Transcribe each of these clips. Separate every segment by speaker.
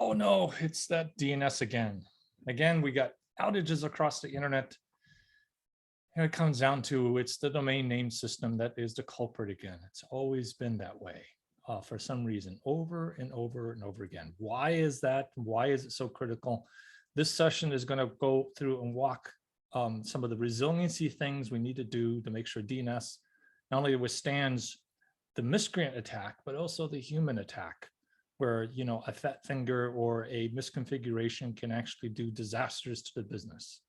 Speaker 1: Oh no, it's that DNS again. Again, we got outages across the internet. And it comes down to it's the domain name system that is the culprit again. It's always been that way for some reason, over and over and over again. Why is that? Why is it so critical? This session is going to go through and walk some of the resiliency things we need to do to make sure DNS not only withstands the miscreant attack, but also the human attack, where a fat finger or a misconfiguration can actually do disasters to the business.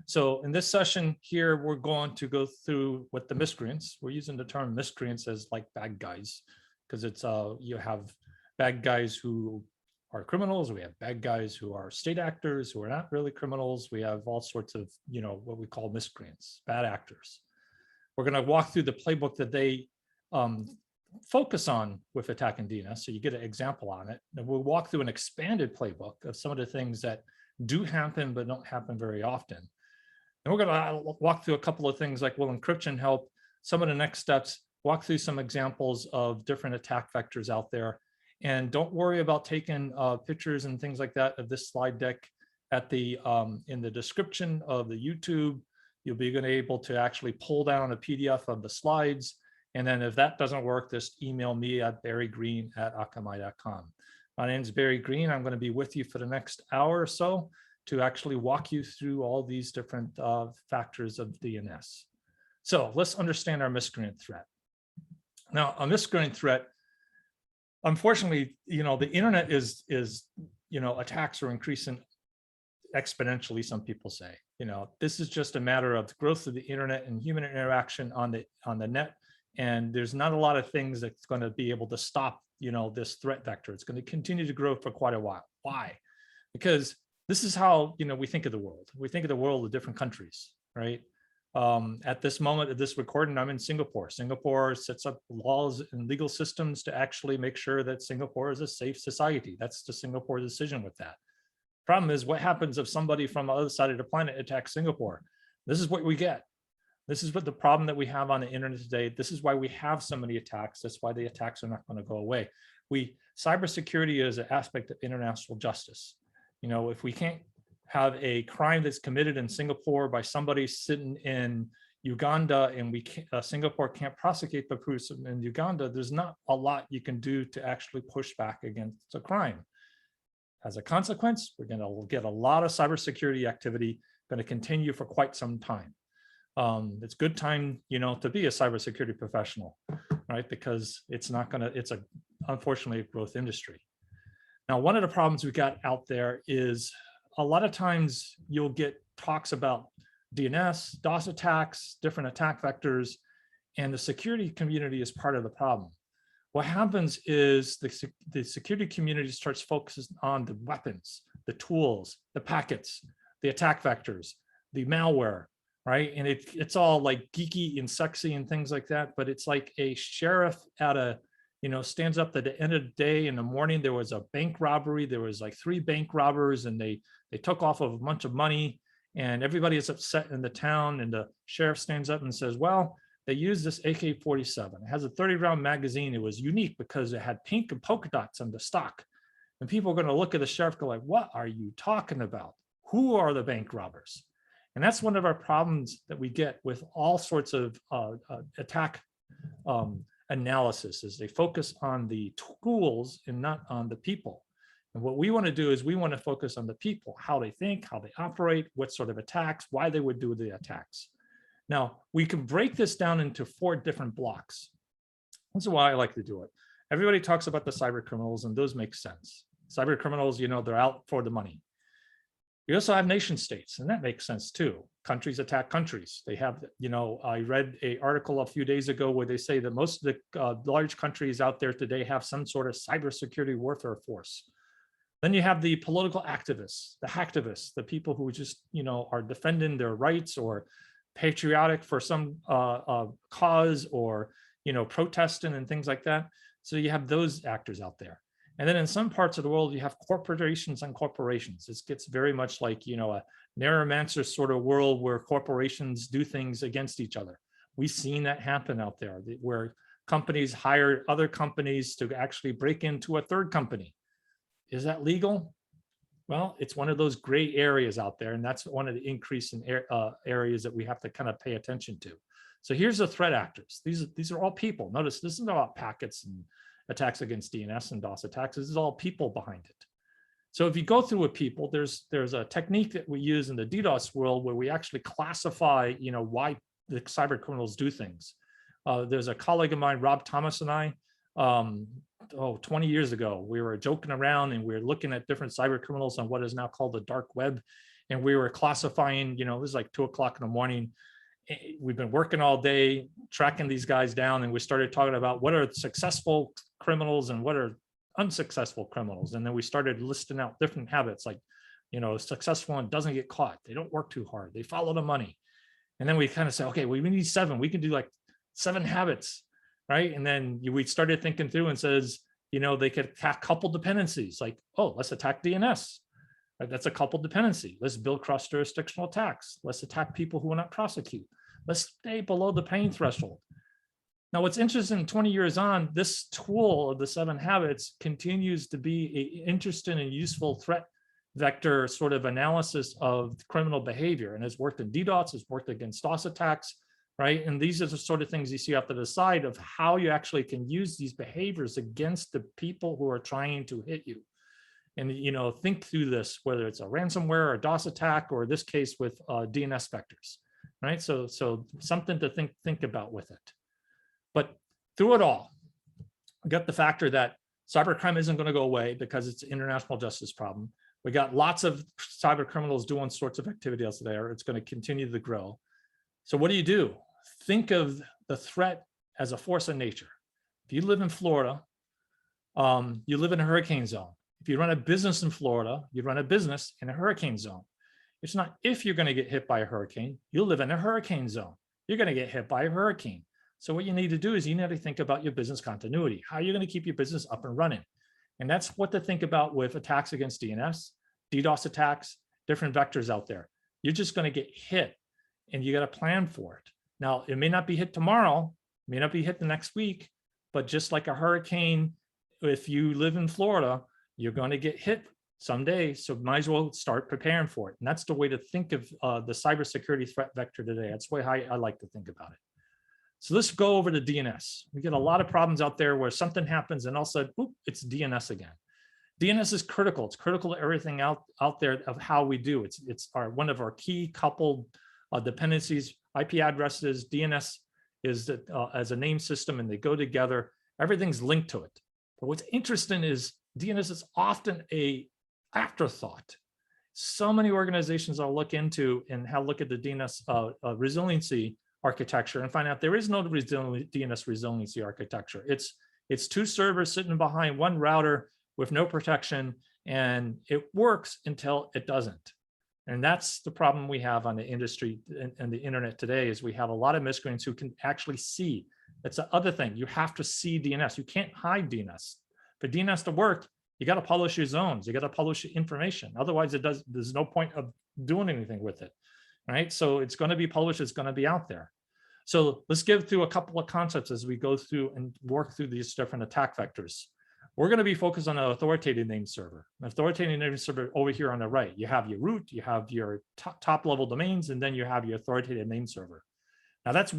Speaker 1: So in this session here, we're going to go through what the miscreants, we're using the term miscreants as like bad guys, because it's you have bad guys who are criminals, we have bad guys who are state actors who are not really criminals, we have all sorts of what we call miscreants, bad actors. We're going to walk through the playbook that they focus on with attacking DNS, so you get an example on it. And we'll walk through an expanded playbook of some of the things that do happen but don't happen very often. And we're going to walk through a couple of things like, will encryption help? Some of the next steps, walk through some examples of different attack vectors out there. And don't worry about taking pictures and things like that of this slide deck. At the in the description of the YouTube, you'll be able to actually pull down a PDF of the slides. And then if that doesn't work, just email me at barrygreen@akamai.com. My name is Barry Green. I'm going to be with you for the next hour or so to actually walk you through all these different factors of DNS. So let's understand our miscreant threat. Now, a miscreant threat, unfortunately, the internet is attacks are increasing exponentially, some people say. This is just a matter of the growth of the internet and human interaction on the net. And there's not a lot of things that's going to be able to stop, this threat vector. It's going to continue to grow for quite a while. Why? Because this is how we think of the world. We think of the world of different countries, right? At this moment of this recording, I'm in Singapore. Singapore sets up laws and legal systems to actually make sure that Singapore is a safe society. That's the Singapore decision with that. Problem is, what happens if somebody from the other side of the planet attacks Singapore? This is what we get. This is what the problem that we have on the internet today. This is why we have so many attacks. That's why the attacks are not going to go away. Cybersecurity is an aspect of international justice. If we can't have a crime that's committed in Singapore by somebody sitting in Uganda, and Singapore can't prosecute the person in Uganda, there's not a lot you can do to actually push back against a crime. As a consequence, we're going to get a lot of cybersecurity activity going to continue for quite some time. It's good time, to be a cybersecurity professional, right? Because it's unfortunately a growth industry. Now, one of the problems we got out there is a lot of times you'll get talks about DNS, DOS attacks, different attack vectors, and the security community is part of the problem. What happens is the security community starts focusing on the weapons, the tools, the packets, the attack vectors, the malware, right? And it's all like geeky and sexy and things like that, but it's like a sheriff stands up at the end of the day. In the morning, there was a bank robbery. There was like 3 bank robbers, and they took off of a bunch of money, and everybody is upset in the town. And the sheriff stands up and says, well, they used this AK-47. It has a 30-round magazine. It was unique because it had pink and polka dots on the stock. And people are going to look at the sheriff and go like, what are you talking about? Who are the bank robbers? And that's one of our problems that we get with all sorts of attack analysis, is they focus on the tools and not on the people. And what we want to do is we want to focus on the people, how they think, how they operate, what sort of attacks, why they would do the attacks. Now, we can break this down into 4 different blocks. This is why I like to do it. Everybody talks about the cyber criminals, and those make sense. Cyber criminals, they're out for the money. We also have nation states, and that makes sense too. Countries attack countries. They have, I read an article a few days ago where they say that most of the large countries out there today have some sort of cybersecurity warfare force. Then you have the political activists, the hacktivists, the people who just, are defending their rights or patriotic for some cause, or, protesting and things like that. So you have those actors out there. And then in some parts of the world, you have corporations and corporations. It gets very much like, a Neuromancer sort of world where corporations do things against each other. We've seen that happen out there, where companies hire other companies to actually break into a third company. Is that legal? Well, it's one of those gray areas out there, and that's one of the increase in areas that we have to kind of pay attention to. So here's the threat actors. These are all people. Notice this isn't about packets and attacks against DNS and DOS attacks. This is all people behind it. So if you go through with people, there's a technique that we use in the DDoS world where we actually classify, why the cyber criminals do things. There's a colleague of mine, Rob Thomas, and I, 20 years ago, we were joking around and we were looking at different cyber criminals on what is now called the dark web. And we were classifying, it was like 2 o'clock in the morning. We've been working all day, tracking these guys down. And we started talking about what are successful criminals and what are unsuccessful criminals. And then we started listing out different habits, like, a successful one doesn't get caught. They don't work too hard. They follow the money. And then we kind of say, okay, we need 7. We can do like 7 habits. Right. And then we started thinking through and says, they could attack coupled dependencies, like, oh, let's attack DNS. Right? That's a coupled dependency. Let's build cross-jurisdictional attacks. Let's attack people who will not prosecute. Let's stay below the pain threshold. Now, what's interesting, 20 years on, this tool of the 7 habits continues to be an interesting and useful threat vector sort of analysis of criminal behavior. And it's worked in DDoS, it's worked against DOS attacks. Right. And these are the sort of things you see off to the side of how you actually can use these behaviors against the people who are trying to hit you. And, think through this, whether it's a ransomware or a DOS attack, or this case with DNS vectors. Right. So something to think about with it. But through it all, we got the factor that cybercrime isn't going to go away because it's an international justice problem. We got lots of cyber criminals doing sorts of activity out there. It's going to continue to grow. So what do? Think of the threat as a force of nature. If you live in Florida, you live in a hurricane zone. If you run a business in Florida, you run a business in a hurricane zone. It's not if you're going to get hit by a hurricane, you live in a hurricane zone. You're going to get hit by a hurricane. So what you need to do is you need to think about your business continuity. How are you going to keep your business up and running? And that's what to think about with attacks against DNS, DDoS attacks, different vectors out there. You're just going to get hit and you got to plan for it. Now, it may not be hit tomorrow, may not be hit the next week, but just like a hurricane, if you live in Florida, you're going to get hit someday. So might as well start preparing for it. And that's the way to think of the cybersecurity threat vector today. That's the way I like to think about it. So let's go over to DNS. We get a lot of problems out there where something happens and all of a sudden, oop, it's DNS again. DNS is critical. It's critical to everything out there of how we do. It's one of our key coupled dependencies. IP addresses, DNS is as a name system, and they go together. Everything's linked to it. But what's interesting is DNS is often a afterthought. So many organizations I'll look into and look at the DNS resiliency architecture and find out there is no DNS resiliency architecture. It's 2 servers sitting behind 1 router with no protection, and it works until it doesn't. And that's the problem we have on the industry and the internet today is we have a lot of miscreants who can actually see. That's the other thing. You have to see DNS. You can't hide DNS. For DNS to work, you got to publish your zones. You got to publish information. Otherwise, there's no point of doing anything with it, right? So it's going to be published. It's going to be out there. So let's give through a couple of concepts as we go through and work through these different attack vectors. We're going to be focused on an authoritative name server. An authoritative name server over here on the right. You have your root, you have your top level domains, and then you have your authoritative name server. Now that's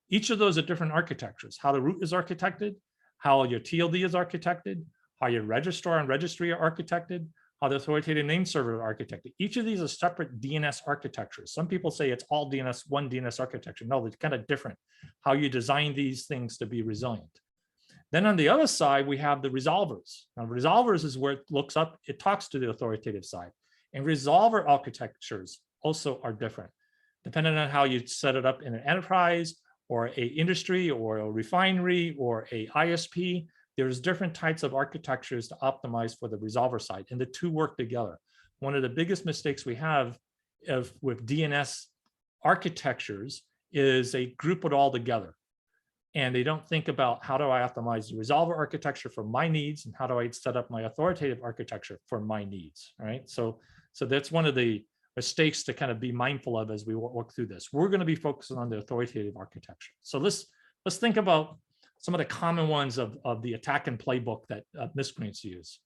Speaker 1: each of those are different architectures. How the root is architected, how your TLD is architected, how your registrar and registry are architected, how the authoritative name server are architected. Each of these are separate DNS architectures. Some people say it's all DNS, one DNS architecture. No, it's kind of different. How you design these things to be resilient. Then on the other side, we have the resolvers. Now, resolvers is where it talks to the authoritative side. And resolver architectures also are different, depending on how you set it up in an enterprise or a industry or a refinery or a ISP. There's different types of architectures to optimize for the resolver side, and the two work together. One of the biggest mistakes we have with DNS architectures is they group it all together. And they don't think about how do I optimize the resolver architecture for my needs and how do I set up my authoritative architecture for my needs, right? So that's one of the mistakes to kind of be mindful of as we work through this. We're going to be focusing on the authoritative architecture. So let's think about some of the common ones of the attack and playbook that miscreants use.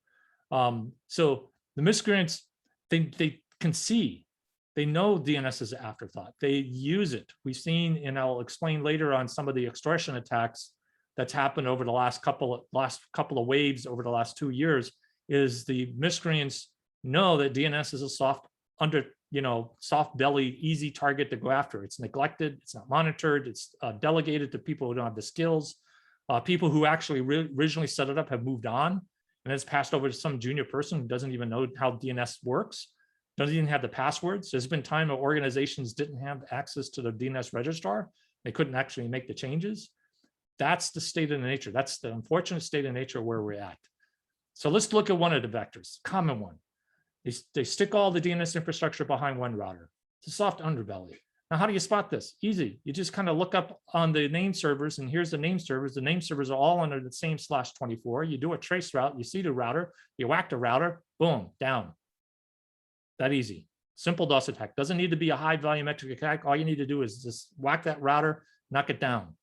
Speaker 1: So the miscreants, they can see, they know DNS is an afterthought. They use it. We've seen, and I'll explain later on some of the extortion attacks that's happened over the last couple of waves over the last 2 years, is the miscreants know that DNS is a soft belly, easy target to go after. It's neglected, it's not monitored, it's delegated to people who don't have the skills. People who actually originally set it up have moved on, and it's passed over to some junior person who doesn't even know how DNS works, doesn't even have the passwords. There's been time where organizations didn't have access to the DNS registrar. They couldn't actually make the changes. That's the state of the nature. That's the unfortunate state of nature where we're at. So let's look at one of the vectors, common one. They stick all the DNS infrastructure behind one router. It's a soft underbelly. Now, how do you spot this? Easy. You just kind of look up on the name servers, and here's the name servers. The name servers are all under the same /24. You do a trace route, you see the router, you whack the router, boom, down. That easy. Simple DOS attack. Doesn't need to be a high volumetric attack. All you need to do is just whack that router, knock it down,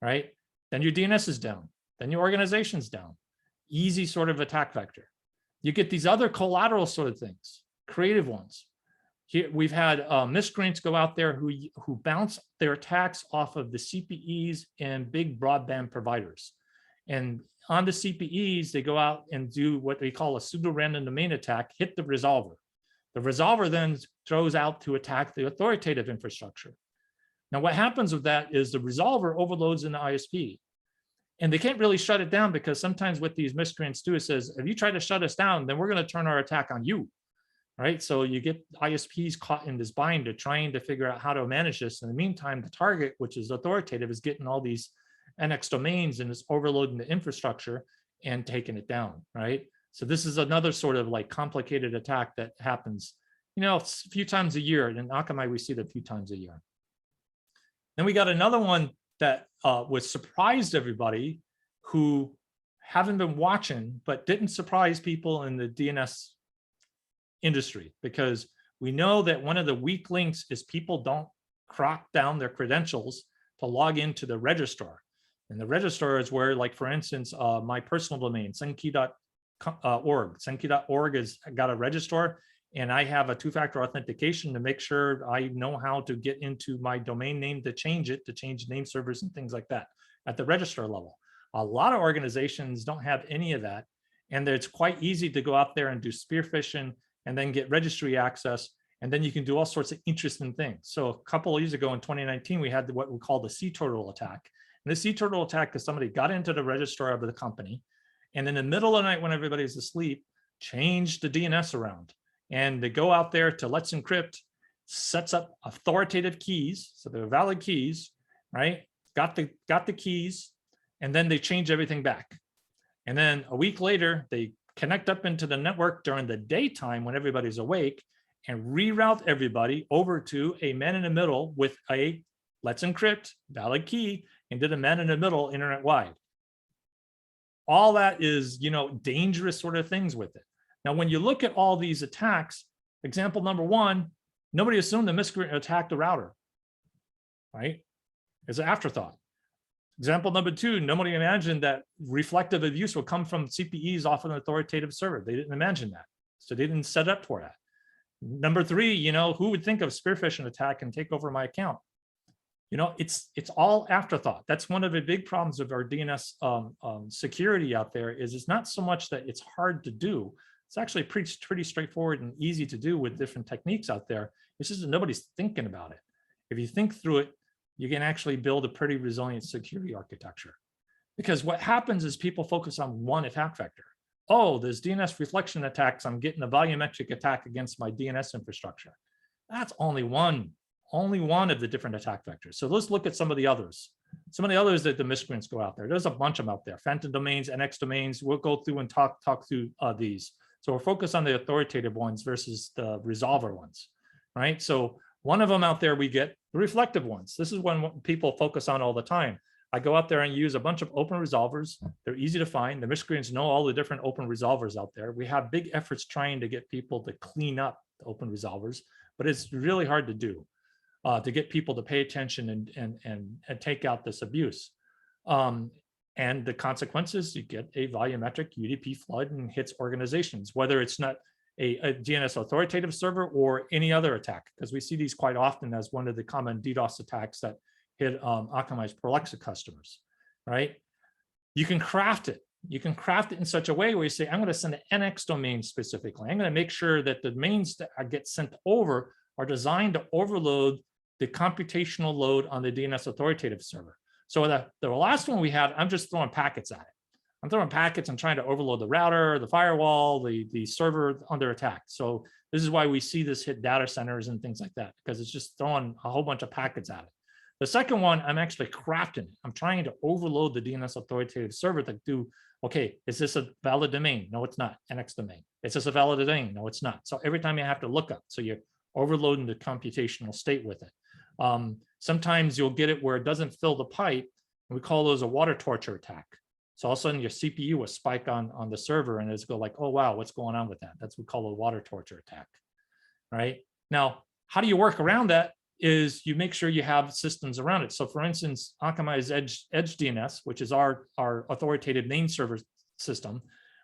Speaker 1: right? Then your DNS is down. Then your organization's down. Easy sort of attack vector. You get these other collateral sort of things, creative ones. Here we've had miscreants go out there who bounce their attacks off of the CPEs and big broadband providers. And on the CPEs, they go out and do what they call a pseudo-random domain attack, hit the resolver. The resolver then throws out to attack the authoritative infrastructure. Now, what happens with that is the resolver overloads in the ISP. And they can't really shut it down, because sometimes what these miscreants do, it says, if you try to shut us down, then we're going to turn our attack on you, right? So you get ISPs caught in this bind trying to figure out how to manage this. In the meantime, the target, which is authoritative, is getting all these NX domains and is overloading the infrastructure and taking it down, right? So this is another sort of like complicated attack that happens, a few times a year. In Akamai, we see it a few times a year. Then we got another one that was surprised everybody who haven't been watching, but didn't surprise people in the DNS industry, because we know that one of the weak links is people don't crack down their credentials to log into the registrar. And the registrar is where, like, for instance, my personal domain, senkey.org. Senkey.org has got a registrar, and I have a two-factor authentication to make sure I know how to get into my domain name to change it, to change name servers and things like that at the registrar level. A lot of organizations don't have any of that, and it's quite easy to go out there and do spear phishing and then get registry access, and then you can do all sorts of interesting things. So a couple of years ago in 2019, we had what we call the sea turtle attack. And the sea turtle attack is somebody got into the registrar of the company, and in the middle of the night when everybody's asleep, changed the DNS around. And they go out there to Let's Encrypt, sets up authoritative keys, so they're valid keys, right? Got the keys, and then they change everything back. And then a week later, they connect up into the network during the daytime when everybody's awake and reroute everybody over to a man in the middle with a Let's Encrypt valid key, and did a man in the middle internet wide. All that is, dangerous sort of things with it. Now, when you look at all these attacks, example number one, nobody assumed the miscreant attacked the router, right? It's an afterthought. Example number two, nobody imagined that reflective abuse would come from CPEs off an authoritative server. They didn't imagine that. So they didn't set up for that. Number three, who would think of spear phishing attack and take over my account? It's all afterthought. That's one of the big problems of our DNS security out there, is it's not so much that it's hard to do. It's actually pretty straightforward and easy to do with different techniques out there. It's just that nobody's thinking about it. If you think through it, you can actually build a pretty resilient security architecture. Because what happens is people focus on one attack vector. Oh, there's DNS reflection attacks. I'm getting a volumetric attack against my DNS infrastructure. That's only one of the different attack vectors. So let's look at some of the others. Some of the others that the miscreants go out there. There's a bunch of them out there. Phantom domains, NX domains. We'll go through and talk through these. So we're focused on the authoritative ones versus the resolver ones, right? So one of them out there, we get the reflective ones. This is one people focus on all the time. I go out there and use a bunch of open resolvers. They're easy to find. The miscreants know all the different open resolvers out there. We have big efforts trying to get people to clean up the open resolvers, but it's really hard to do. To get people to pay attention and take out this abuse. And the consequences, you get a volumetric UDP flood and hits organizations, whether it's not a DNS authoritative server or any other attack, because we see these quite often as one of the common DDoS attacks that hit Akamai's Prolexa customers, right? You can craft it. You can craft it in such a way where you say, I'm going to send an NX domain specifically. I'm going to make sure that the domains that get sent over are designed to overload the computational load on the DNS authoritative server. So the last one we had, I'm just throwing packets at it. I'm throwing packets and trying to overload the router, the firewall, the server under attack. So this is why we see this hit data centers and things like that, because it's just throwing a whole bunch of packets at it. The second one, I'm actually crafting it. I'm trying to overload the DNS authoritative server to do, okay, is this a valid domain? No, it's not. NX domain. Is this a valid domain? No, it's not. So every time you have to look up, so you're overloading the computational state with it. Sometimes you'll get it where it doesn't fill the pipe, and we call those a water torture attack. So all of a sudden your CPU will spike on the server and it's go like, oh, wow, what's going on with that? That's what we call a water torture attack, right? Now, how do you work around that is you make sure you have systems around it. So for instance, Akamai's Edge DNS, which is our authoritative name server system,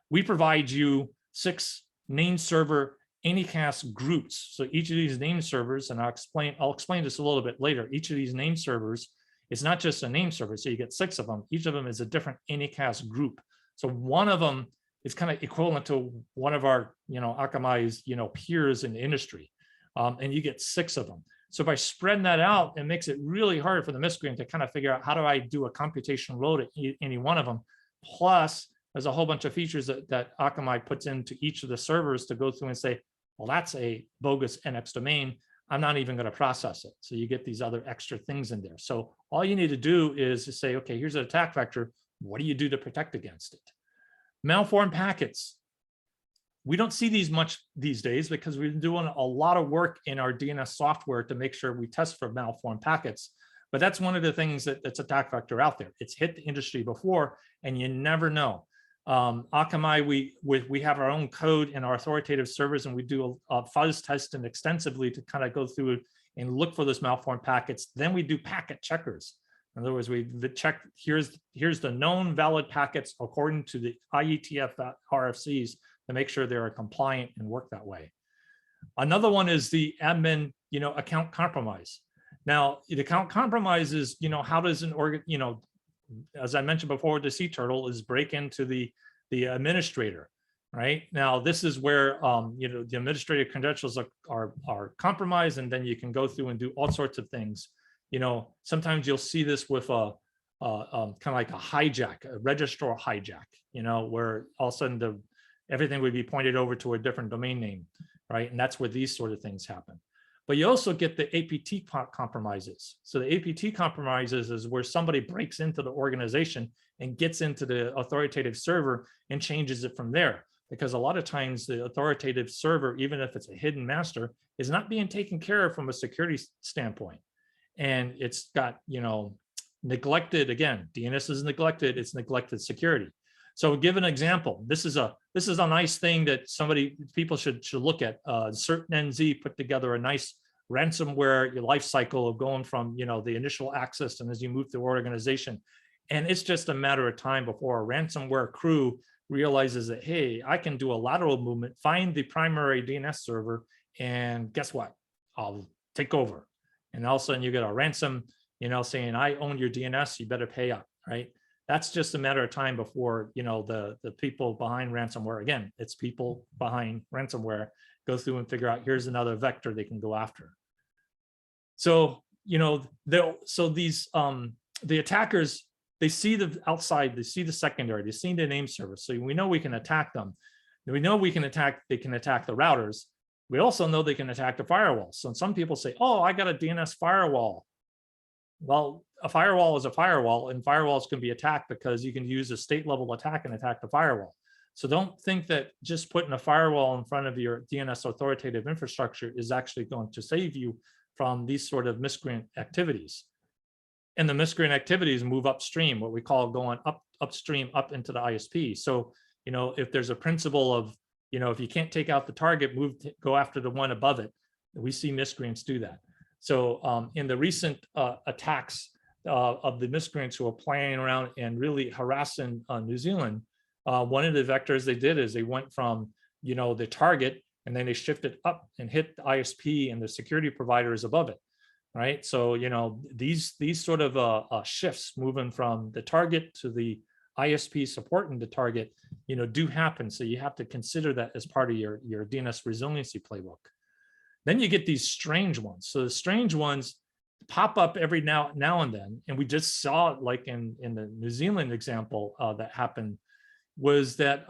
Speaker 1: we provide you 6 name server anycast groups. So each of these name servers, and I'll explain this a little bit later, each of these name servers is not just a name server. So you get 6 of them. Each of them is a different anycast group. So one of them is kind of equivalent to one of our, Akamai's, peers in the industry. And you get 6 of them. So by spreading that out, it makes it really hard for the miscreant to kind of figure out how do I do a computational load at any one of them. Plus, there's a whole bunch of features that Akamai puts into each of the servers to go through and say, well, that's a bogus NX domain. I'm not even going to process it. So you get these other extra things in there. So all you need to do is to say, okay, here's an attack vector. What do you do to protect against it? Malformed packets. We don't see these much these days because we've been doing a lot of work in our DNS software to make sure we test for malformed packets. But that's one of the things that's attack vector out there. It's hit the industry before, and you never know. Akamai, we have our own code in our authoritative servers, and we do a fuzz testing extensively to kind of go through and look for those malformed packets. Then we do packet checkers. In other words, we check, here's the known valid packets according to the IETF RFCs to make sure they're compliant and work that way. Another one is the admin, account compromise. Now, the account compromise is, how does an organ, as I mentioned before, the sea turtle is break into the administrator, right? Now, this is where, the administrative credentials are compromised, and then you can go through and do all sorts of things. Sometimes you'll see this with kind of like a hijack, a registrar hijack, where all of a sudden everything would be pointed over to a different domain name, right? And that's where these sort of things happen. But you also get the APT compromises. So the APT compromises is where somebody breaks into the organization and gets into the authoritative server and changes it from there. Because a lot of times the authoritative server, even if it's a hidden master, is not being taken care of from a security standpoint. And it's got, neglected, again, DNS is neglected, it's neglected security. So give an example. This is a nice thing that people should look at. CertNZ put together a nice ransomware life cycle of going from the initial access and as you move through organization, and it's just a matter of time before a ransomware crew realizes that, hey, I can do a lateral movement, find the primary DNS server, and guess what? I'll take over. And all of a sudden you get a ransom, saying I own your DNS, you better pay up, right? That's just a matter of time before, the people behind ransomware, again, it's people behind ransomware, go through and figure out here's another vector they can go after. So, the attackers, they see the outside, they see the secondary, they see the name server. So we know we can attack them. We know they can attack the routers. We also know they can attack the firewall. So some people say, oh, I got a DNS firewall. Well, a firewall is a firewall, and firewalls can be attacked because you can use a state level attack and attack the firewall. So don't think that just putting a firewall in front of your DNS authoritative infrastructure is actually going to save you from these sort of miscreant activities. And the miscreant activities move upstream, what we call going upstream up into the ISP. So, if there's a principle of, if you can't take out the target, go after the one above it. We see miscreants do that. So in the recent attacks of the miscreants who are playing around and really harassing New Zealand, one of the vectors they did is they went from, the target, and then they shifted up and hit the ISP and the security providers above it, right? So, these sort of shifts moving from the target to the ISP supporting the target, do happen. So you have to consider that as part of your DNS resiliency playbook. Then you get these strange ones. So the strange ones pop up every now and then. And we just saw it like in the New Zealand example that happened, was that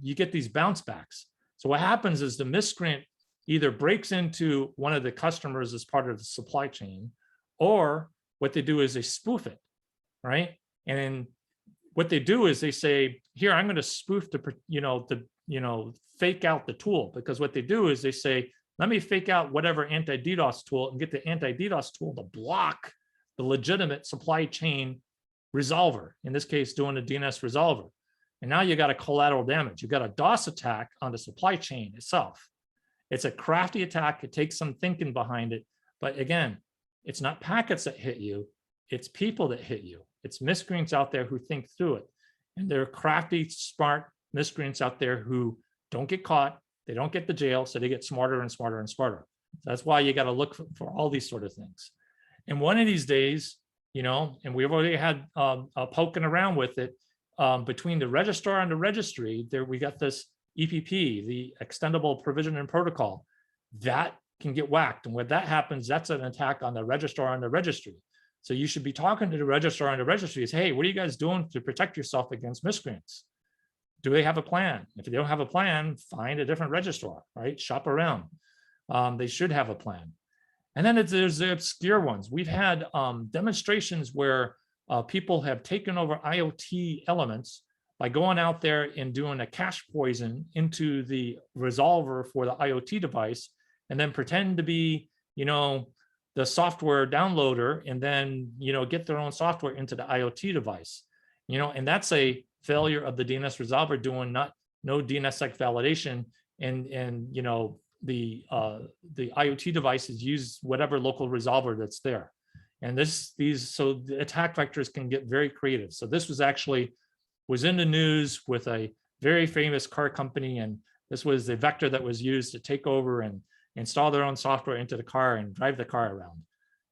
Speaker 1: you get these bounce backs. So what happens is the miscreant either breaks into one of the customers as part of the supply chain, or what they do is they spoof it, right? And then what they do is they say, here, I'm going to spoof fake out the tool, because what they do is they say, let me fake out whatever anti-DDoS tool and get the anti-DDoS tool to block the legitimate supply chain resolver, in this case, doing a DNS resolver. And now you got a collateral damage. You got a DOS attack on the supply chain itself. It's a crafty attack. It takes some thinking behind it. But again, it's not packets that hit you. It's people that hit you. It's miscreants out there who think through it. And there are crafty, smart miscreants out there who don't get caught. They don't get the jail, so they get smarter and smarter and smarter. So that's why you got to look for all these sort of things. And one of these days, and we've already had poking around with it, between the registrar and the registry, there we got this EPP, the Extendable Provision and Protocol, that can get whacked. And when that happens, that's an attack on the registrar and the registry. So you should be talking to the registrar and the registry is, hey, what are you guys doing to protect yourself against miscreants? Do they have a plan? If they don't have a plan, find a different registrar, right? Shop around. They should have a plan. And then there's the obscure ones. We've had demonstrations where people have taken over IoT elements by going out there and doing a cache poison into the resolver for the IoT device, and then pretend to be, the software downloader, and then, get their own software into the IoT device, and that's a failure of the DNS resolver doing no DNSSEC validation, and the IoT devices use whatever local resolver that's there. And so the attack vectors can get very creative. So this was in the news with a very famous car company, and this was the vector that was used to take over and install their own software into the car and drive the car around,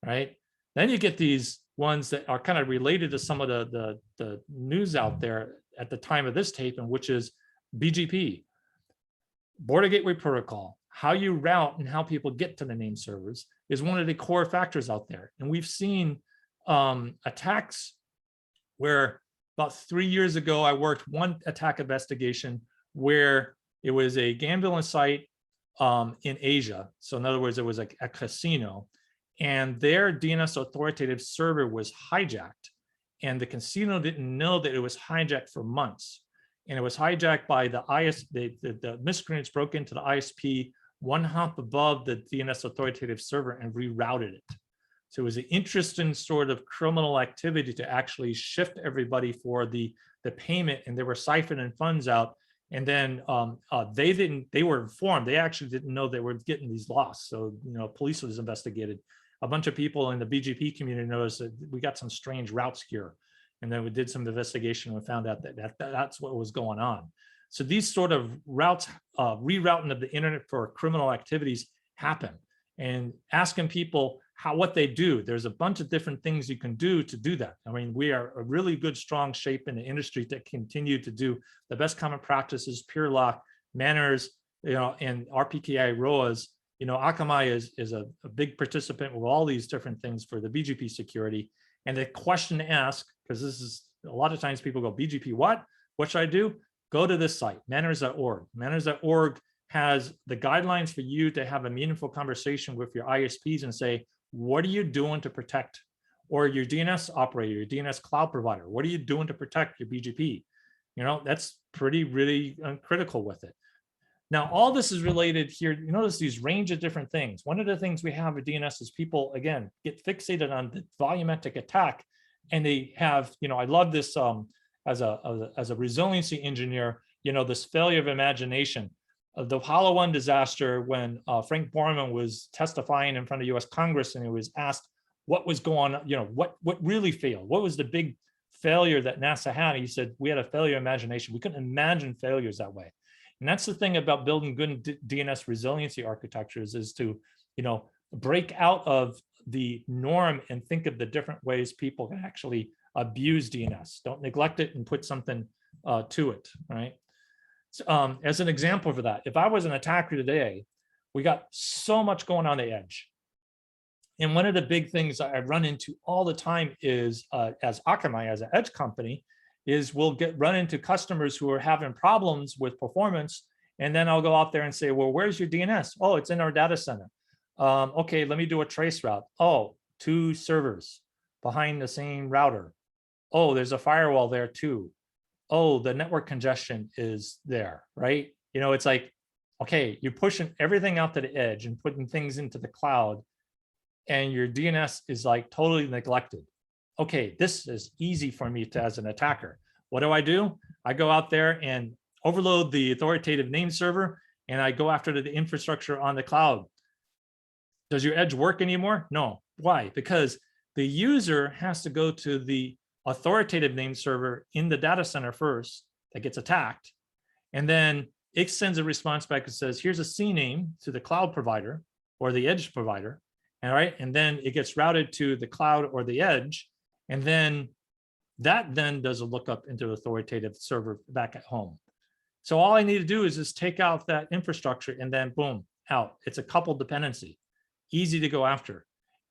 Speaker 1: right? Then you get these ones that are kind of related to some of the news out there at the time of this tape, and which is BGP, Border Gateway Protocol. How you route and how people get to the name servers is one of the core factors out there. And we've seen attacks where about 3 years ago, I worked one attack investigation where it was a gambling site in Asia. So in other words, it was a casino, and their DNS authoritative server was hijacked, and the casino didn't know that it was hijacked for months. And it was hijacked by the miscreants broke into the ISP one hop above the DNS authoritative server and rerouted it. So it was an interesting sort of criminal activity to actually shift everybody for the payment, and they were siphoning funds out. And then they were informed, they actually didn't know they were getting these lost. So, police was investigated. A bunch of people in the BGP community noticed that we got some strange routes here. And then we did some investigation and found out that that's what was going on. So these sort of routes, rerouting of the internet for criminal activities happen. And asking people what they do, there's a bunch of different things you can do to do that. I mean, we are a really good, strong shape in the industry to continue to do the best common practices, pure lock, manners, and RPKI ROAs. Akamai is a big participant with all these different things for the BGP security. And the question to ask, because this is a lot of times people go, BGP, what should I do? Go to this site, manners.org. Manners.org has the guidelines for you to have a meaningful conversation with your ISPs and say, what are you doing to protect, or your DNS operator, your DNS cloud provider, what are you doing to protect your BGP? That's really critical with it. Now, all this is related here. You notice these range of different things. One of the things we have with DNS is people, again, get fixated on the volumetric attack, and they have, I love this as a resiliency engineer, this failure of imagination. The Apollo 1 disaster, when Frank Borman was testifying in front of US Congress, and he was asked, what was going on, what really failed? What was the big failure that NASA had? He said, we had a failure imagination. We couldn't imagine failures that way. And that's the thing about building good DNS resiliency architectures is to, break out of the norm and think of the different ways people can actually abuse DNS. Don't neglect it and put something to it, right? So, as an example for that, if I was an attacker today, we got so much going on the edge. And one of the big things I run into all the time is, as Akamai, as an edge company, is we'll run into customers who are having problems with performance. And then I'll go out there and say, well, where's your DNS? Oh, it's in our data center. Okay, let me do a trace route. Oh, 2 servers behind the same router. Oh, there's a firewall there too. Oh, the network congestion is there, right? It's like, okay, you're pushing everything out to the edge and putting things into the cloud, and your DNS is like totally neglected. Okay, this is easy for me as an attacker. What do? I go out there and overload the authoritative name server, and I go after the infrastructure on the cloud. Does your edge work anymore? No. Why? Because the user has to go to the authoritative name server in the data center first that gets attacked. And then it sends a response back that says, here's a CNAME to the cloud provider or the edge provider. All right. And then it gets routed to the cloud or the edge. And then that then does a lookup into the authoritative server back at home. So all I need to do is just take out that infrastructure and then boom, out. It's a coupled dependency, easy to go after.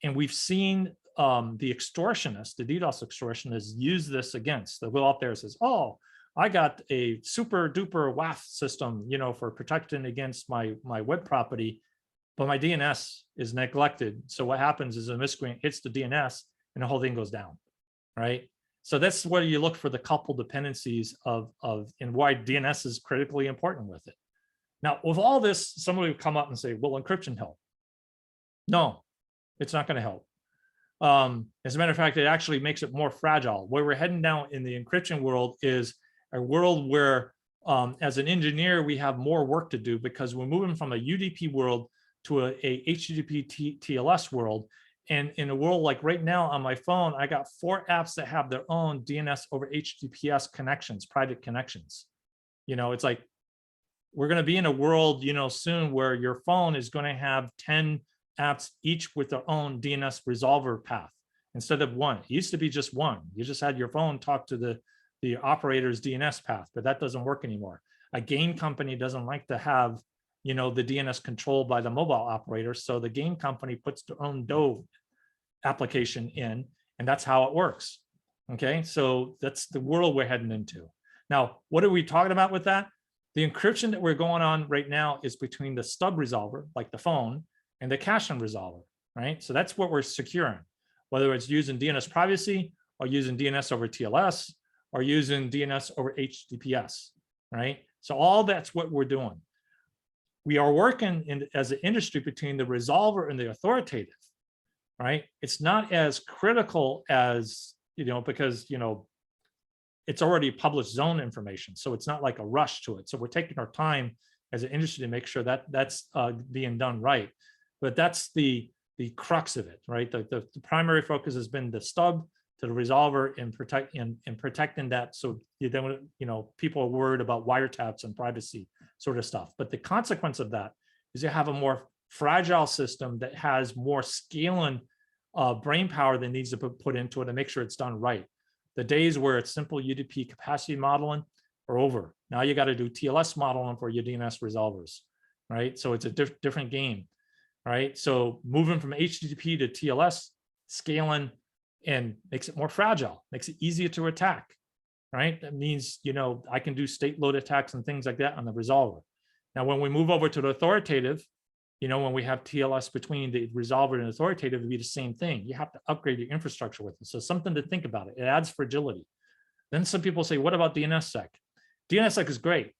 Speaker 1: And we've seen the extortionist, the DDoS extortionist, use this against. They'll go out there and says, oh, I got a super duper WAF system, for protecting against my web property, but my DNS is neglected. So what happens is a miscreant hits the DNS and the whole thing goes down, right? So that's where you look for the coupled dependencies of and why DNS is critically important with it. Now, with all this, somebody would come up and say, will encryption help? No, it's not going to help. As a matter of fact, it actually makes it more fragile. Where we're heading down in the encryption world is a world where, as an engineer, we have more work to do because we're moving from a UDP world to a HTTP TLS world. And in a world like right now on my phone, I got 4 apps that have their own DNS over HTTPS connections, private connections. It's like we're going to be in a world, soon where your phone is going to have 10 apps, each with their own DNS resolver path instead of 1. It used to be just 1. You just had your phone talk to the operator's DNS path, but that doesn't work anymore. A game company doesn't like to have, the DNS controlled by the mobile operator. So the game company puts their own DO application in, and that's how it works. Okay, so that's the world we're heading into. Now, what are we talking about with that? The encryption that we're going on right now is between the stub resolver, like the phone, and the caching resolver, right? So that's what we're securing, whether it's using DNS privacy or using DNS over TLS or using DNS over HTTPS, right? So all that's what we're doing. We are working as an industry between the resolver and the authoritative, right? It's not as critical as, because, it's already published zone information. So it's not like a rush to it. So we're taking our time as an industry to make sure that that's being done right. But that's the crux of it, right? The primary focus has been the stub to the resolver and protecting that. So you don't, people are worried about wiretaps and privacy sort of stuff. But the consequence of that is you have a more fragile system that has more scaling brain power that needs to be put into it to make sure it's done right. The days where it's simple UDP capacity modeling are over. Now you got to do TLS modeling for your DNS resolvers, right? So it's a different game. Right. So moving from HTTP to TLS, scaling and makes it more fragile, makes it easier to attack. Right. That means, I can do state load attacks and things like that on the resolver. Now, when we move over to the authoritative, when we have TLS between the resolver and authoritative, it'd be the same thing. You have to upgrade your infrastructure with it. So something to think about it. It adds fragility. Then some people say, what about DNSSEC? DNSSEC is great.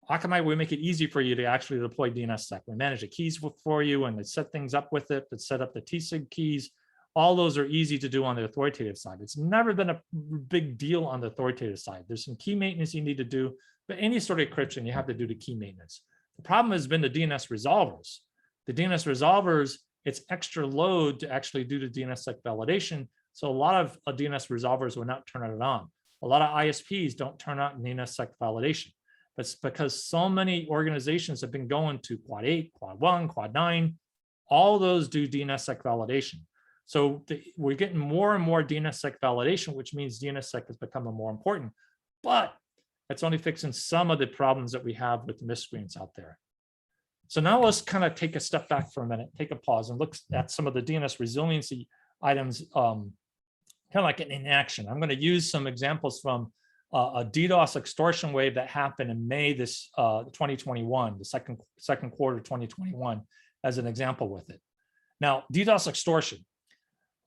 Speaker 1: Akamai, we make it easy for you to actually deploy DNSSEC. We manage the keys for you and they set things up with it, that set up the TSIG keys. All those are easy to do on the authoritative side. It's never been a big deal on the authoritative side. There's some key maintenance you need to do, but any sort of encryption, you have to do the key maintenance. The problem has been the DNS resolvers. The DNS resolvers it's extra load to actually do the DNSSEC validation. So a lot of DNS resolvers will not turn it on. A lot of ISPs don't turn on DNSSEC validation. That's because so many organizations have been going to Quad 8, Quad 1, Quad 9. All those do DNSSEC validation. So we're getting more and more DNSSEC validation, which means DNSSEC is becoming more important. But it's only fixing some of the problems that we have with the miscreants out there. So now let's kind of take a step back for a minute, take a pause and look at some of the DNS resiliency items, kind of like in action. I'm going to use some examples from a DDoS extortion wave that happened in May 2021, the second quarter 2021, as an example with it. Now, DDoS extortion.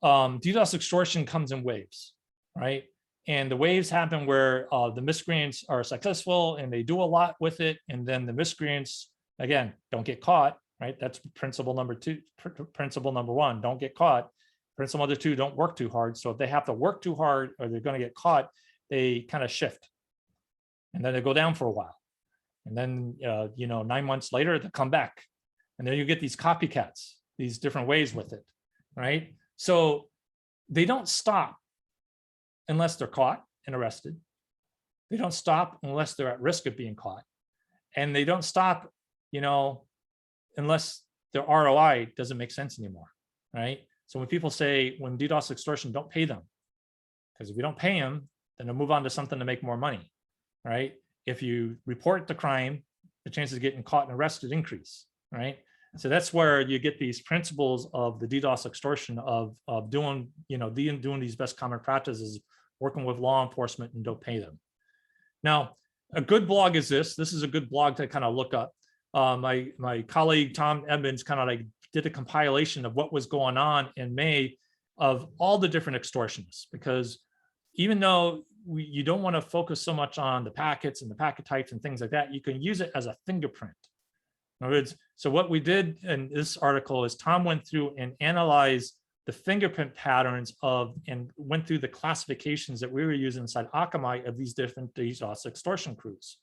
Speaker 1: DDoS extortion comes in waves, right? And the waves happen where the miscreants are successful and they do a lot with it, and then the miscreants, again, don't get caught, right? That's principle number two. Principle number one, don't get caught. Principle number two, don't work too hard. So if they have to work too hard or they're going to get caught, they kind of shift. And then they go down for a while. And then, 9 months later, they come back. And then you get these copycats, these different ways with it, right? So they don't stop unless they're caught and arrested. They don't stop unless they're at risk of being caught. And they don't stop, unless their ROI doesn't make sense anymore, right? So when people say, when DDoS extortion, don't pay them. Because if you don't pay them, then they'll move on to something to make more money, right? If you report the crime, the chances of getting caught and arrested increase, right? So that's where you get these principles of the DDoS extortion of doing, doing these best common practices, working with law enforcement and don't pay them. Now, a good blog is this. This is a good blog to kind of look up. My colleague, Tom Edmonds, kind of like did a compilation of what was going on in May of all the different extortionists, because even though you don't want to focus so much on the packets and the packet types and things like that, you can use it as a fingerprint. In other words, so what we did in this article is Tom went through and analyzed the fingerprint patterns and went through the classifications that we were using inside Akamai of these different DDoS extortion crews.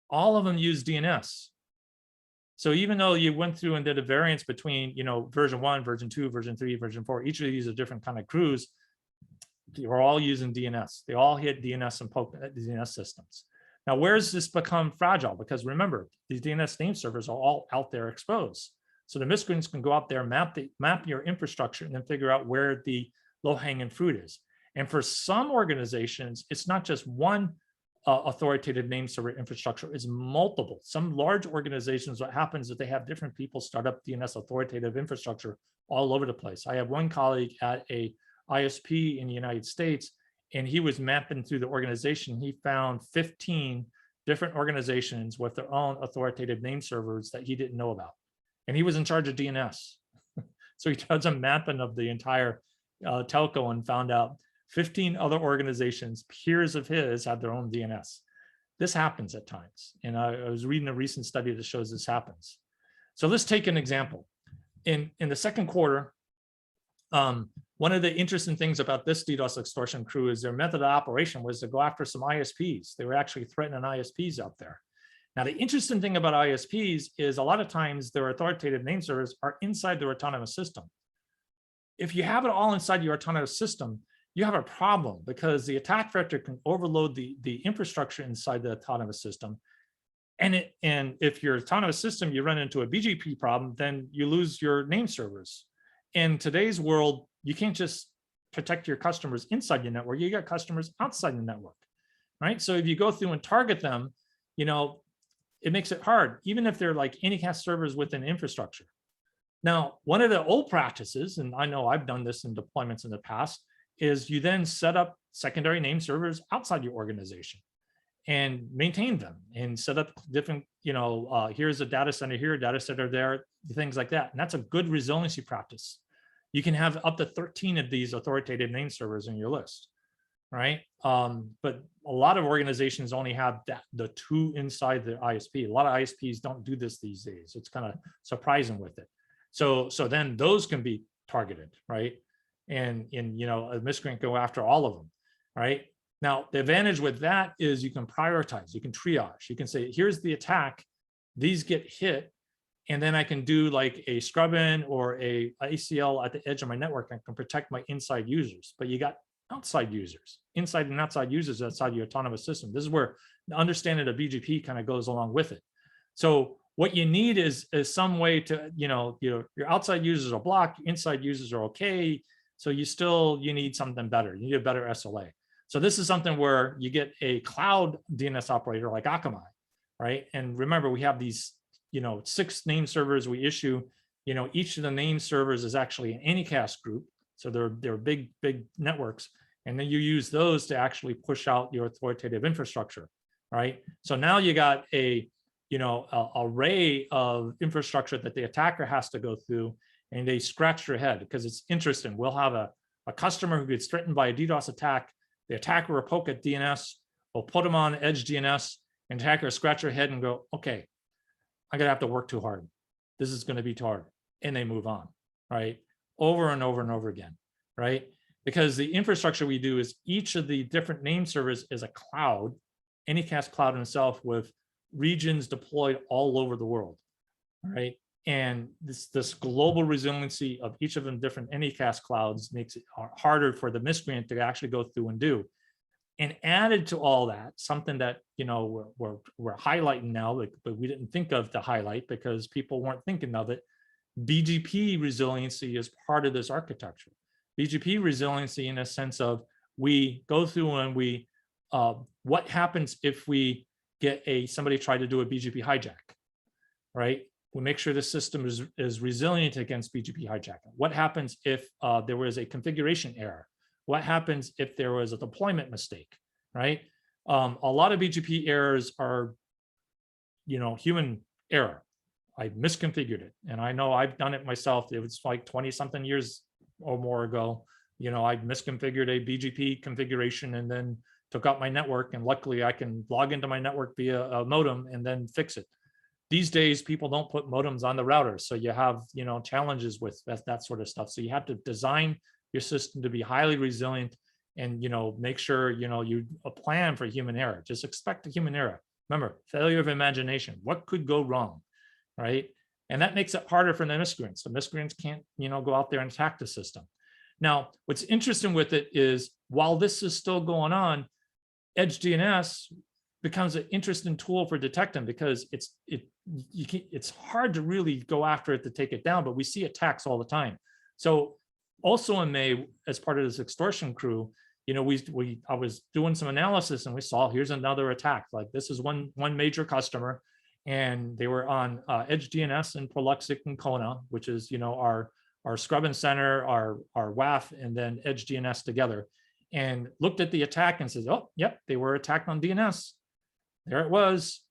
Speaker 1: All of them use DNS. So even though you went through and did a variance between, version 1, version 2, version 3, version 4, each of these are different kind of crews, they're all using DNS. They all hit DNS and DNS systems. Now, where's this become fragile? Because remember, these DNS name servers are all out there exposed. So the miscreants can go out there, map your infrastructure, and then figure out where the low-hanging fruit is. And for some organizations, it's not just one authoritative name server infrastructure, it's multiple. Some large organizations, what happens is they have different people start up DNS authoritative infrastructure all over the place. I have one colleague at a ISP in the United States, and he was mapping through the organization. He found 15 different organizations with their own authoritative name servers that he didn't know about. And he was in charge of DNS. So he does a mapping of the entire telco and found out 15 other organizations, peers of his, had their own DNS. This happens at times. And I was reading a recent study that shows this happens. So let's take an example. In the second quarter, one of the interesting things about this DDoS extortion crew is their method of operation was to go after some ISPs. They were actually threatening ISPs out there. Now, the interesting thing about ISPs is a lot of times their authoritative name servers are inside their autonomous system. If you have it all inside your autonomous system, you have a problem because the attack vector can overload the infrastructure inside the autonomous system. And if your autonomous system, you run into a BGP problem, then you lose your name servers. In today's world, you can't just protect your customers inside your network. You got customers outside the network, right? So if you go through and target them, it makes it hard, even if they're like anycast servers within infrastructure. Now, one of the old practices, and I know I've done this in deployments in the past, is you then set up secondary name servers outside your organization and maintain them and set up different, here's a data center here, a data center there, things like that. And that's a good resiliency practice. You can have up to 13 of these authoritative name servers in your list, right? But a lot of organizations only have the 2 inside the ISP. A lot of ISPs don't do this these days. It's kind of surprising with it. So then those can be targeted, right? And a miscreant go after all of them, right? Now, the advantage with that is you can prioritize, you can triage, you can say, here's the attack, these get hit, And then I can do like a scrub in or a ACL at the edge of my network. I can protect my inside users, but you got outside users, inside and outside users outside your autonomous system. This is where the understanding of BGP kind of goes along with it. So what you need is some way to, your outside users are blocked, inside users are okay. So you need something better. You need a better SLA. So this is something where you get a cloud DNS operator like Akamai, right? And remember, we have these 6 name servers we issue. Each of the name servers is actually an anycast group. So they're big networks. And then you use those to actually push out your authoritative infrastructure, right? So now you got a array of infrastructure that the attacker has to go through, and they scratch their head because it's interesting. We'll have a customer who gets threatened by a DDoS attack. The attacker will poke at DNS, will put them on edge DNS, and the attacker will scratch their head and go, okay, I'm gonna have to work too hard. This is gonna be too hard. And they move on, right? Over and over and over again, right? Because the infrastructure we do is each of the different name servers is a cloud, Anycast cloud itself with regions deployed all over the world, right? And this global resiliency of each of them different Anycast clouds makes it harder for the miscreant to actually go through and do. And added to all that, something that we're highlighting now, but we didn't think of to highlight because people weren't thinking of it. BGP resiliency is part of this architecture. BGP resiliency in a sense of we go through and we what happens if we get somebody try to do a BGP hijack, right? We make sure the system is resilient against BGP hijacking. What happens if there was a configuration error? What happens if there was a deployment mistake, right? A lot of BGP errors are, human error. I misconfigured it. And I know I've done it myself. It was like 20 something years or more ago. I misconfigured a BGP configuration and then took out my network. And luckily I can log into my network via a modem and then fix it. These days, people don't put modems on the router. So you have, challenges with that sort of stuff. So you have to design your system to be highly resilient and, make sure, you plan for human error. Just expect a human error. Remember, failure of imagination. What could go wrong, right? And that makes it harder for the miscreants. The miscreants can't, go out there and attack the system. Now, what's interesting with it is while this is still going on, Edge DNS becomes an interesting tool for detecting because it's hard to really go after it to take it down, but we see attacks all the time. So also in May, as part of this extortion crew, I was doing some analysis and we saw here's another attack. Like this is one major customer, and they were on Edge DNS in Prolexic and Kona, which is our scrubbing center, our WAF, and then Edge DNS together, and looked at the attack and says, oh, yep, they were attacked on DNS. There it was.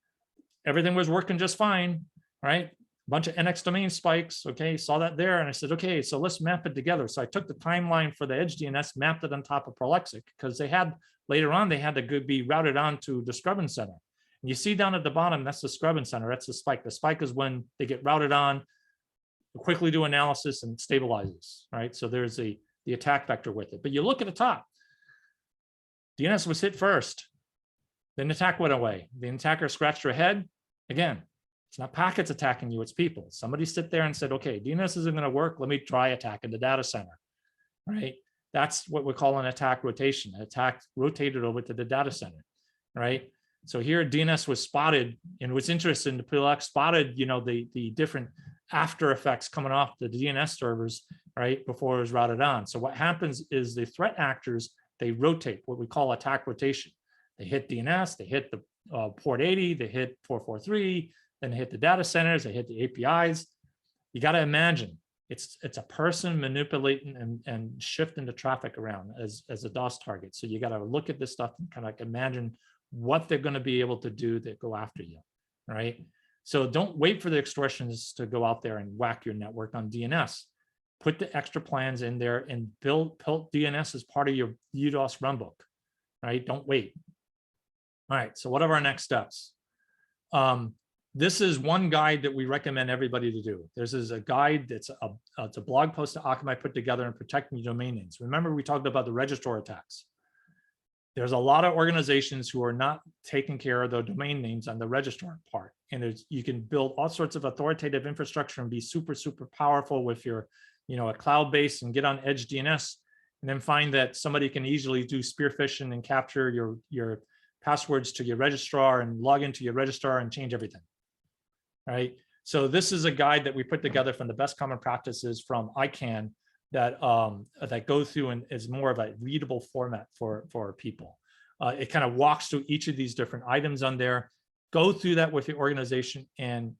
Speaker 1: Everything was working just fine, right? A bunch of NX domain spikes. Okay, saw that there. And I said, okay, so let's map it together. So I took the timeline for the Edge DNS, mapped it on top of Prolexic, because later on, they had to be routed on to the scrubbing center. And you see down at the bottom, that's the scrubbing center. That's the spike. The spike is when they get routed on, quickly do analysis and stabilizes, right? So there's the attack vector with it. But you look at the top, DNS was hit first. Then the attack went away. The attacker scratched their head. Again, it's not packets attacking you, it's people. Somebody sit there and said, okay, DNS isn't going to work. Let me try attacking the data center, right? That's what we call an attack rotation. An attack rotated over to the data center, right? So here DNS was spotted, and what's interesting, the PLX spotted, the different after effects coming off the DNS servers, right, before it was routed on. So what happens is the threat actors, they rotate, what we call attack rotation. They hit DNS, they hit the port 80, they hit 443, then they hit the data centers, they hit the APIs. You got to imagine it's a person manipulating and shifting the traffic around as a DOS target. So you got to look at this stuff and kind of like imagine what they're going to be able to do that go after you, right? So don't wait for the extortionists to go out there and whack your network on DNS. Put the extra plans in there and build DNS as part of your DDoS runbook, right? Don't wait. All right, so what are our next steps? This is one guide that we recommend everybody to do. This is a guide that's it's a blog post that Akamai put together in protecting your domain names. Remember, we talked about the registrar attacks. there's a lot of organizations who are not taking care of the domain names on the registrar part. And you can build all sorts of authoritative infrastructure and be super, super powerful with your, a cloud base and get on edge DNS, and then find that somebody can easily do spear phishing and capture your passwords to your registrar and log into your registrar and change everything, right? So this is a guide that we put together from the best common practices from ICANN that go through and is more of a readable format for people. It kind of walks through each of these different items on there. Go through that with the organization and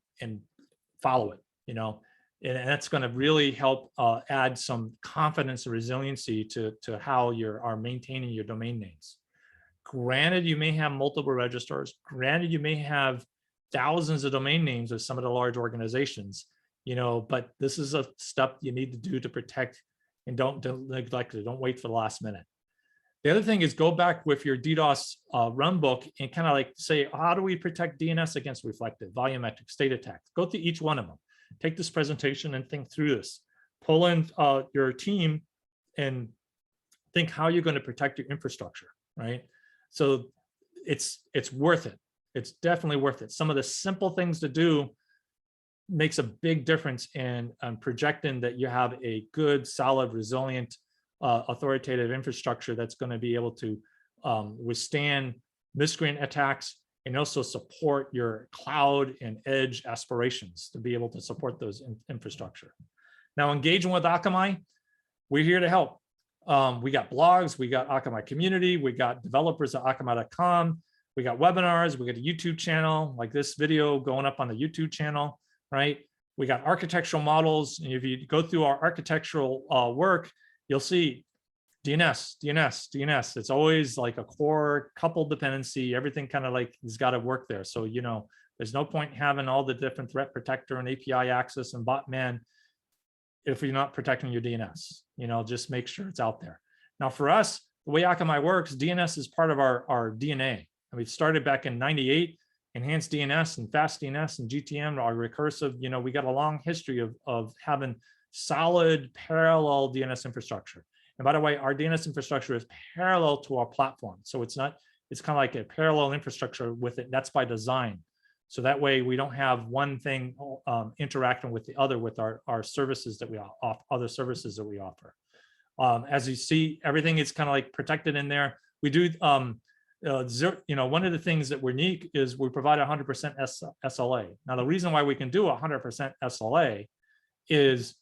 Speaker 1: follow it, and that's going to really help add some confidence and resiliency to how you are maintaining your domain names. Granted, you may have multiple registrars. Granted, you may have thousands of domain names with some of the large organizations, but this is a step you need to do to protect, and don't neglect it. Don't wait for the last minute. The other thing is go back with your DDoS run book and kind of like say, how do we protect DNS against reflective, volumetric, state attacks? Go through each one of them. Take this presentation and think through this. Pull in your team and think how you're going to protect your infrastructure, right? So it's worth it. It's definitely worth it. Some of the simple things to do makes a big difference in projecting that you have a good, solid, resilient, authoritative infrastructure that's going to be able to withstand miscreant attacks and also support your cloud and edge aspirations to be able to support those infrastructure. Now, engaging with Akamai, we're here to help. We got blogs, we got Akamai community, we got developers at Akamai.com, we got webinars, we got a YouTube channel, like this video going up on the YouTube channel, right? We got architectural models. And if you go through our architectural work, you'll see DNS. It's always like a core couple dependency, everything kind of like has got to work there. So, there's no point having all the different threat protector and API access and botman if you're not protecting your DNS, just make sure it's out there. Now for us, the way Akamai works, DNS is part of our DNA. And we started back in '98, enhanced DNS and fast DNS and GTM, our recursive, we got a long history of having solid parallel DNS infrastructure. And by the way, our DNS infrastructure is parallel to our platform. So it's kind of like a parallel infrastructure with it. That's by design. So that way we don't have one thing interacting with the other with our services that we offer, other services that we offer. As you see, everything is kind of like protected in there. We do, one of the things that we're unique is we provide 100% SLA. Now, the reason why we can do 100% SLA is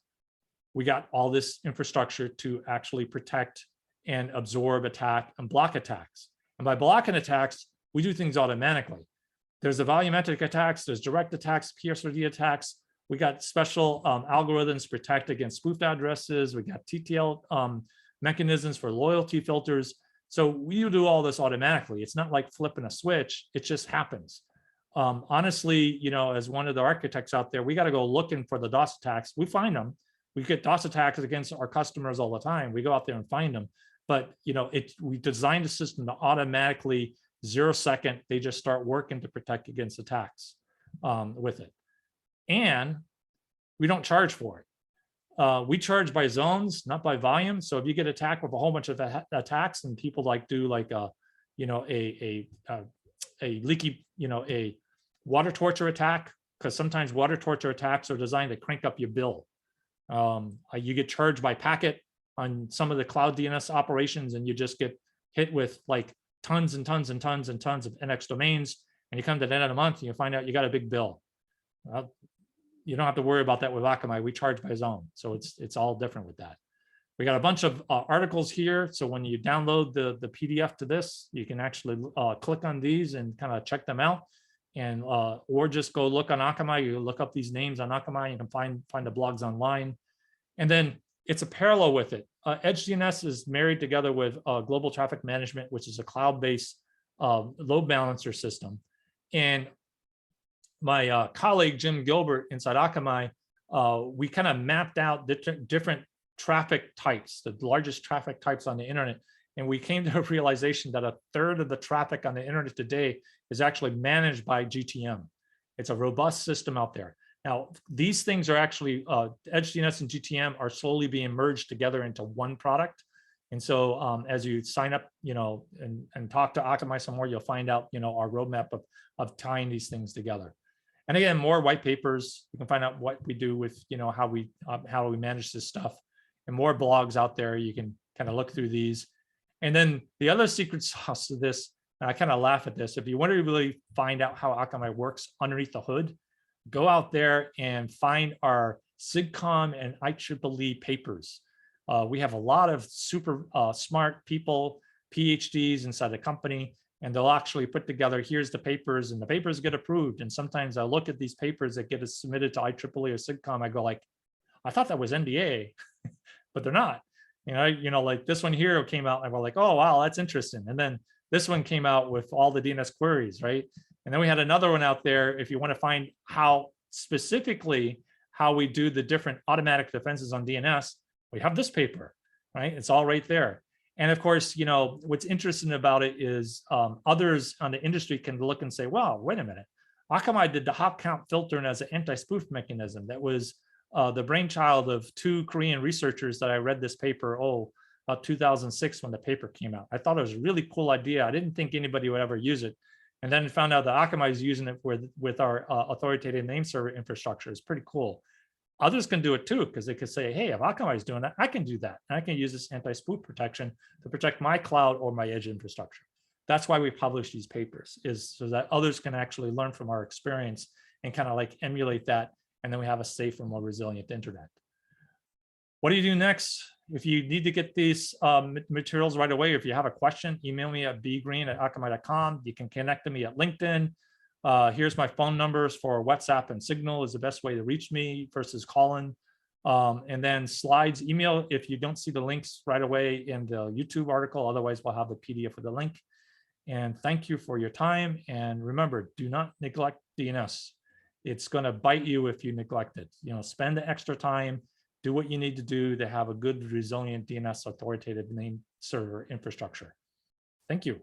Speaker 1: we got all this infrastructure to actually protect and absorb attack and block attacks. And by blocking attacks, we do things automatically. There's the volumetric attacks, there's direct attacks, PSRD attacks. We got special algorithms to protect against spoofed addresses. We got TTL mechanisms for loyalty filters. So we do all this automatically. It's not like flipping a switch, it just happens. Honestly, as one of the architects out there, we got to go looking for the DOS attacks. We find them. We get DOS attacks against our customers all the time. We go out there and find them. But we designed a system to automatically 0 second, they just start working to protect against attacks with it. And we don't charge for it. We charge by zones, not by volume. So if you get attacked with a whole bunch of attacks and people do a leaky, a water torture attack, because sometimes water torture attacks are designed to crank up your bill. You get charged by packet on some of the cloud DNS operations, and you just get hit with like tons and tons and tons and tons of NX domains, and you come to the end of the month and you find out you got a big bill. Well, you don't have to worry about that with Akamai. We charge by zone, so it's all different with that. We got a bunch of articles here, so when you download the PDF to this, you can actually click on these and kind of check them out, and or just go look on Akamai. You look up these names on Akamai, you can find the blogs online, and then it's a parallel with it. Edge DNS is married together with Global Traffic Management, which is a cloud-based load balancer system. And my colleague, Jim Gilbert, inside Akamai, we kind of mapped out different traffic types, the largest traffic types on the internet. And we came to a realization that 1/3 of the traffic on the internet today is actually managed by GTM. It's a robust system out there. Now, these things are actually, Edge DNS and GTM are slowly being merged together into one product. And so as you sign up, and talk to Akamai some more, you'll find out, our roadmap of tying these things together. And again, more white papers. You can find out what we do with, how we manage this stuff, and more blogs out there. You can kind of look through these. And then the other secret sauce to this, and I kind of laugh at this, if you want to really find out how Akamai works underneath the hood, go out there and find our SIGCOMM and IEEE papers. We have a lot of super smart people, PhDs inside the company, and they'll actually put together, here's the papers, and the papers get approved. And sometimes I look at these papers that get submitted to IEEE or SIGCOMM, I go like, I thought that was NDA, but they're not. Like this one here came out, and we're like, oh, wow, that's interesting. And then this one came out with all the DNS queries, right? And then we had another one out there, if you want to find how specifically how we do the different automatic defenses on DNS, we have this paper, right? It's all right there. And of course, what's interesting about it is others on the industry can look and say, well, wait a minute. Akamai did the hop count filtering as an anti-spoof mechanism. That was the brainchild of 2 Korean researchers that I read this paper, about 2006 when the paper came out. I thought it was a really cool idea. I didn't think anybody would ever use it. And then found out that Akamai is using it with our authoritative name server infrastructure. It's pretty cool. Others can do it too, because they could say, hey, if Akamai is doing that, I can do that. And I can use this anti-spoof protection to protect my cloud or my edge infrastructure. That's why we publish these papers, is so that others can actually learn from our experience and kind of like emulate that. And then we have a safer, more resilient internet. What do you do next? If you need to get these materials right away, if you have a question, email me at bgreen@akamai.com. You can connect to me at LinkedIn. Here's my phone numbers for WhatsApp and Signal is the best way to reach me versus calling. And then slides, email if you don't see the links right away in the YouTube article. Otherwise, we'll have the PDF with the link. And thank you for your time. And remember, do not neglect DNS. It's going to bite you if you neglect it. Spend the extra time, do what you need to do to have a good, resilient DNS authoritative name server infrastructure. Thank you.